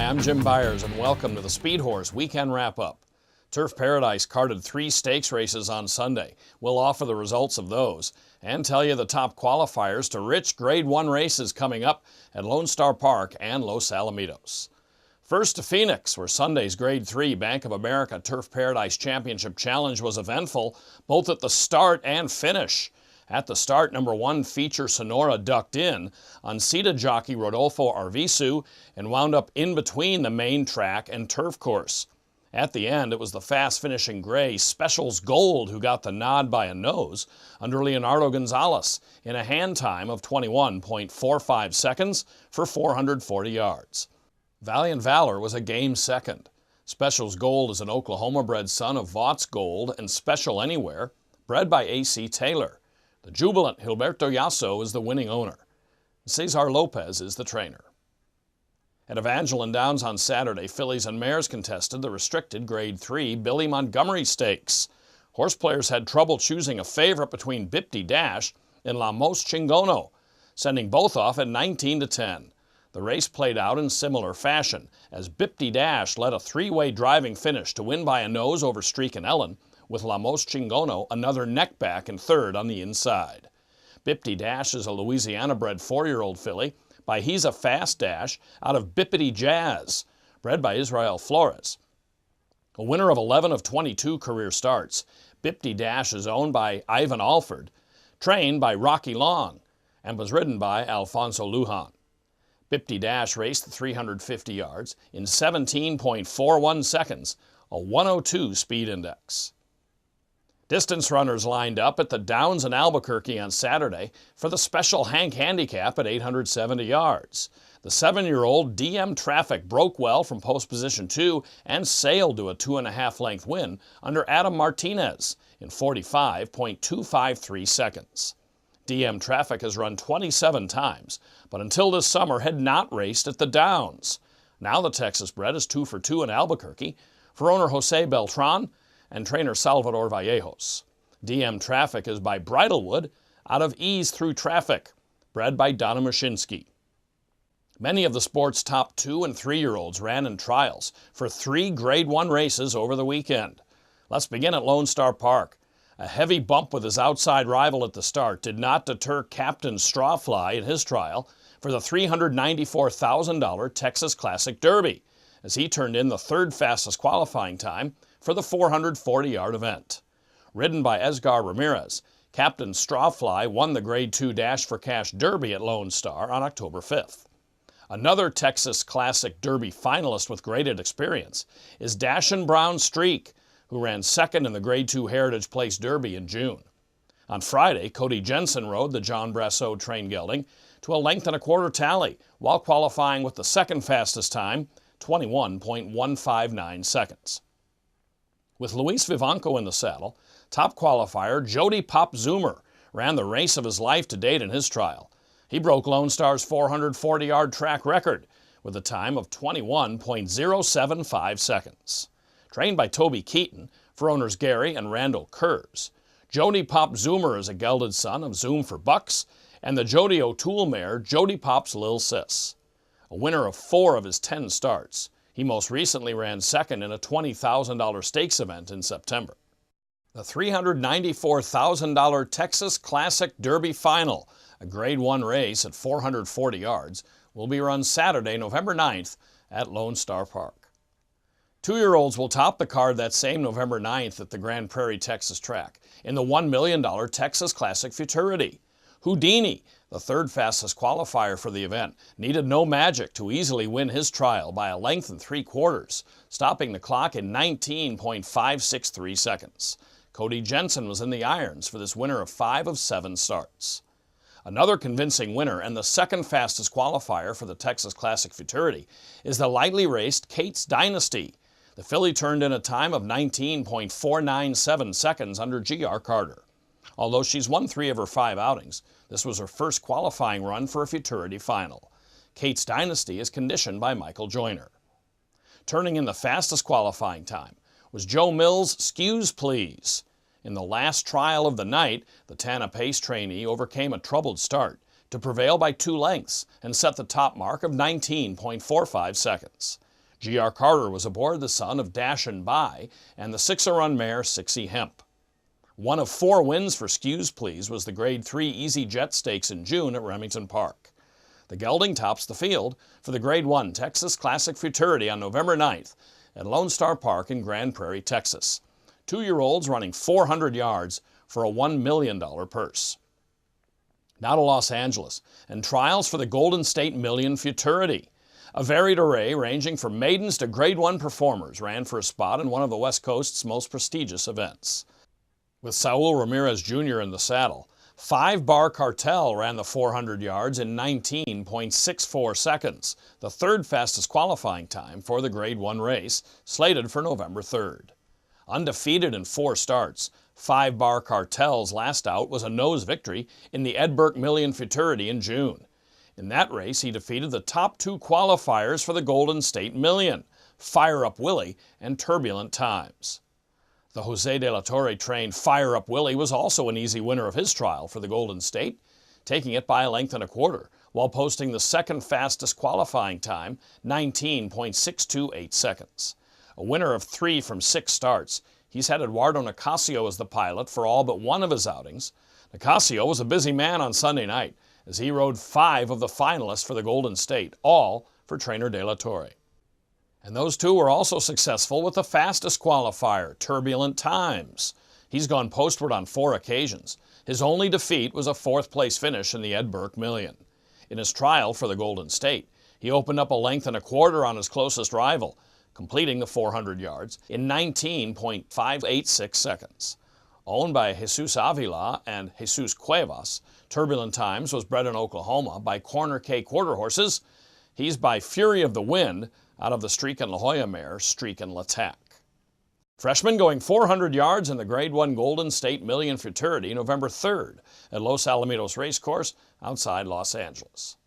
I'm Jim Byers, and welcome to the Speedhorse Weekend Wrap-Up. Turf Paradise carded 3 stakes races on Sunday. We'll offer the results of those and tell you the top qualifiers to rich Grade 1 races coming up at Lone Star Park and Los Alamitos. First to Phoenix, where Sunday's Grade 3 Bank of America Turf Paradise Championship Challenge was eventful, both at the start and finish. At the start, number 1 Feature Sonora ducked in, unseated jockey Rodolfo Arvizu, and wound up in between the main track and turf course. At the end, it was the fast-finishing gray Specials Gold who got the nod by a nose under Leonardo Gonzalez in a hand time of 21.45 seconds for 440 yards. Valiant Valor was a game second. Specials Gold is an Oklahoma-bred son of Vaught's Gold and Special Anywhere, bred by A.C. Taylor. The jubilant Gilberto Yasso is the winning owner. Cesar Lopez is the trainer. At Evangeline Downs on Saturday, fillies and mares contested the restricted Grade 3 Billy Montgomery Stakes. Horse players had trouble choosing a favorite between Bipti Dash and La Mos Chingono, sending both off at 19-10. The race played out in similar fashion, as Bipti Dash led a 3-way driving finish to win by a nose over Streak and Ellen, with La Mos Chingono another neckback and third on the inside. Bipti Dash is a Louisiana-bred 4-year-old filly by He's a Fast Dash out of Bippity Jazz, bred by Israel Flores. A winner of 11 of 22 career starts, Bipti Dash is owned by Ivan Alford, trained by Rocky Long, and was ridden by Alfonso Lujan. Bipti Dash raced the 350 yards in 17.41 seconds, a 102 speed index. Distance runners lined up at the Downs in Albuquerque on Saturday for the Special Hank Handicap at 870 yards. The 7-year-old DM Traffic broke well from post position 2 and sailed to a 2.5-length win under Adam Martinez in 45.253 seconds. DM Traffic has run 27 times, but until this summer had not raced at the Downs. Now the Texas bred is 2 for 2 in Albuquerque for owner Jose Beltran and trainer Salvador Vallejos. DM Traffic is by Bridlewood out of Ease Through Traffic, bred by Donna Mashinsky. Many of the sport's top 2- and 3-year-olds ran in trials for 3 Grade 1 races over the weekend. Let's begin at Lone Star Park. A heavy bump with his outside rival at the start did not deter Captain Strawfly in his trial for the $394,000 Texas Classic Derby, as he turned in the 3rd fastest qualifying time for the 440-yard event. Ridden by Esgar Ramirez, Captain Strawfly won the Grade 2 Dash for Cash Derby at Lone Star on October 5th. Another Texas Classic Derby finalist with graded experience is Dashin' Brown Streak, who ran 2nd in the Grade 2 Heritage Place Derby in June. On Friday, Cody Jensen rode the John Brasseau train gelding to a 1.25-length tally while qualifying with the 2nd fastest time, 21.159 seconds. With Luis Vivanco in the saddle, top qualifier Jody Pop Zoomer ran the race of his life to date in his trial. He broke Lone Star's 440-yard track record with a time of 21.075 seconds. Trained by Toby Keaton for owners Gary and Randall Kurz, Jody Pop Zoomer is a gelded son of Zoom for Bucks and the Jody O'Toole mare Jody Pop's Lil Sis. A winner of 4 of his 10 starts, he most recently ran 2nd in a $20,000 stakes event in September. The $394,000 Texas Classic Derby Final, a Grade 1 race at 440 yards, will be run Saturday, November 9th at Lone Star Park. 2-year-olds will top the card that same November 9th at the Grand Prairie, Texas track in the $1 million Texas Classic Futurity. Houdini, the 3rd fastest qualifier for the event, needed no magic to easily win his trial by 1 3/4 lengths, stopping the clock in 19.563 seconds. Cody Jensen was in the irons for this winner of 5 of 7 starts. Another convincing winner and the 2nd fastest qualifier for the Texas Classic Futurity is the lightly raced Kate's Dynasty. The filly turned in a time of 19.497 seconds under G.R. Carter. Although she's won 3 of her 5 outings, this was her first qualifying run for a Futurity final. Kate's Dynasty is conditioned by Michael Joyner. Turning in the fastest qualifying time was Joe Mills' Skews Please. In the last trial of the night, the Tana Pace trainee overcame a troubled start to prevail by 2 lengths and set the top mark of 19.45 seconds. G.R. Carter was aboard, the son of Dash and By, and the 6-run mare Sixie Hemp. One of 4 wins for Skews Please was the Grade 3 Easy Jet Stakes in June at Remington Park. The gelding tops the field for the Grade 1 Texas Classic Futurity on November 9th at Lone Star Park in Grand Prairie, Texas. 2-year-olds running 400 yards for a $1 million purse. Now to Los Angeles and trials for the Golden State Million Futurity. A varied array ranging from maidens to Grade 1 performers ran for a spot in one of the West Coast's most prestigious events. With Saul Ramirez Jr. in the saddle, 5 Bar Cartel ran the 400 yards in 19.64 seconds, the 3rd fastest qualifying time for the Grade 1 race, slated for November 3rd. Undefeated in 4 starts, 5 Bar Cartel's last out was a nose victory in the Edberg Million Futurity in June. In that race, he defeated the top 2 qualifiers for the Golden State Million, Fire Up Willie and Turbulent Times. The Jose de la Torre trained Fire Up Willie was also an easy winner of his trial for the Golden State, taking it by a length and a quarter, while posting the 2nd fastest qualifying time, 19.628 seconds. A winner of 3 from 6 starts, he's had Eduardo Nicasio as the pilot for all but one of his outings. Nicasio was a busy man on Sunday night, as he rode 5 of the finalists for the Golden State, all for trainer de la Torre. And those 2 were also successful with the fastest qualifier, Turbulent Times. He's gone postward on 4 occasions. His only defeat was a 4th-place finish in the Edberg Million. In his trial for the Golden State, he opened up a length and a quarter on his closest rival, completing the 400 yards in 19.586 seconds. Owned by Jesus Avila and Jesus Cuevas, Turbulent Times was bred in Oklahoma by Corner K Quarter Horses. He's by Fury of the Wind out of the Streakin' La Jolla mare, Streakin' L'Attack. Freshman going 400 yards in the Grade 1 Golden State Million Futurity November 3rd at Los Alamitos Racecourse outside Los Angeles.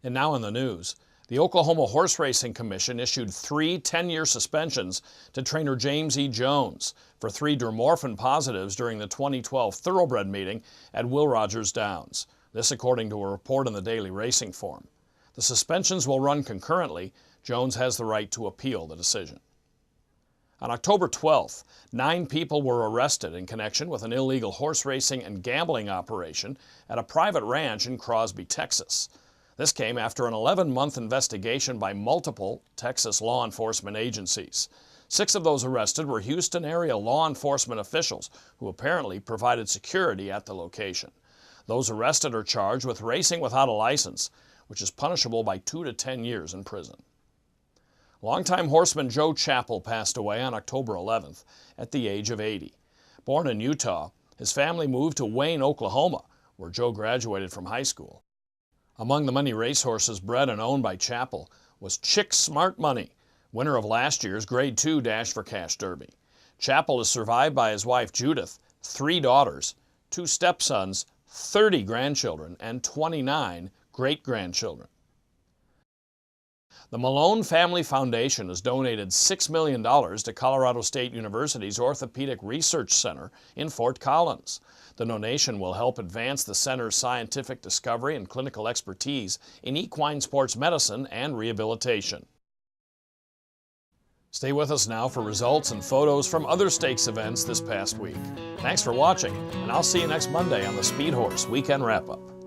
And now in the news, the Oklahoma Horse Racing Commission issued 3 10-year suspensions to trainer James E. Jones for 3 dermorphin positives during the 2012 Thoroughbred meeting at Will Rogers Downs. This according to a report in the Daily Racing Form. The suspensions will run concurrently. Jones has the right to appeal the decision. On October 12th, 9 people were arrested in connection with an illegal horse racing and gambling operation at a private ranch in Crosby, Texas. This came after an 11-month investigation by multiple Texas law enforcement agencies. 6 of those arrested were Houston area law enforcement officials who apparently provided security at the location. Those arrested are charged with racing without a license, which is punishable by 2 to 10 years in prison. Longtime horseman Joe Chappell passed away on October 11th at the age of 80. Born in Utah, his family moved to Wayne, Oklahoma, where Joe graduated from high school. Among the many racehorses bred and owned by Chappell was Chick Smart Money, winner of last year's Grade 2 Dash for Cash Derby. Chappell is survived by his wife Judith, 3 daughters, 2 stepsons, 30 grandchildren, and 29 great-grandchildren. The Malone Family Foundation has donated $6 million to Colorado State University's Orthopedic Research Center in Fort Collins. The donation will help advance the center's scientific discovery and clinical expertise in equine sports medicine and rehabilitation. Stay with us now for results and photos from other stakes events this past week. Thanks for watching, and I'll see you next Monday on the Speedhorse Weekend Wrap-Up.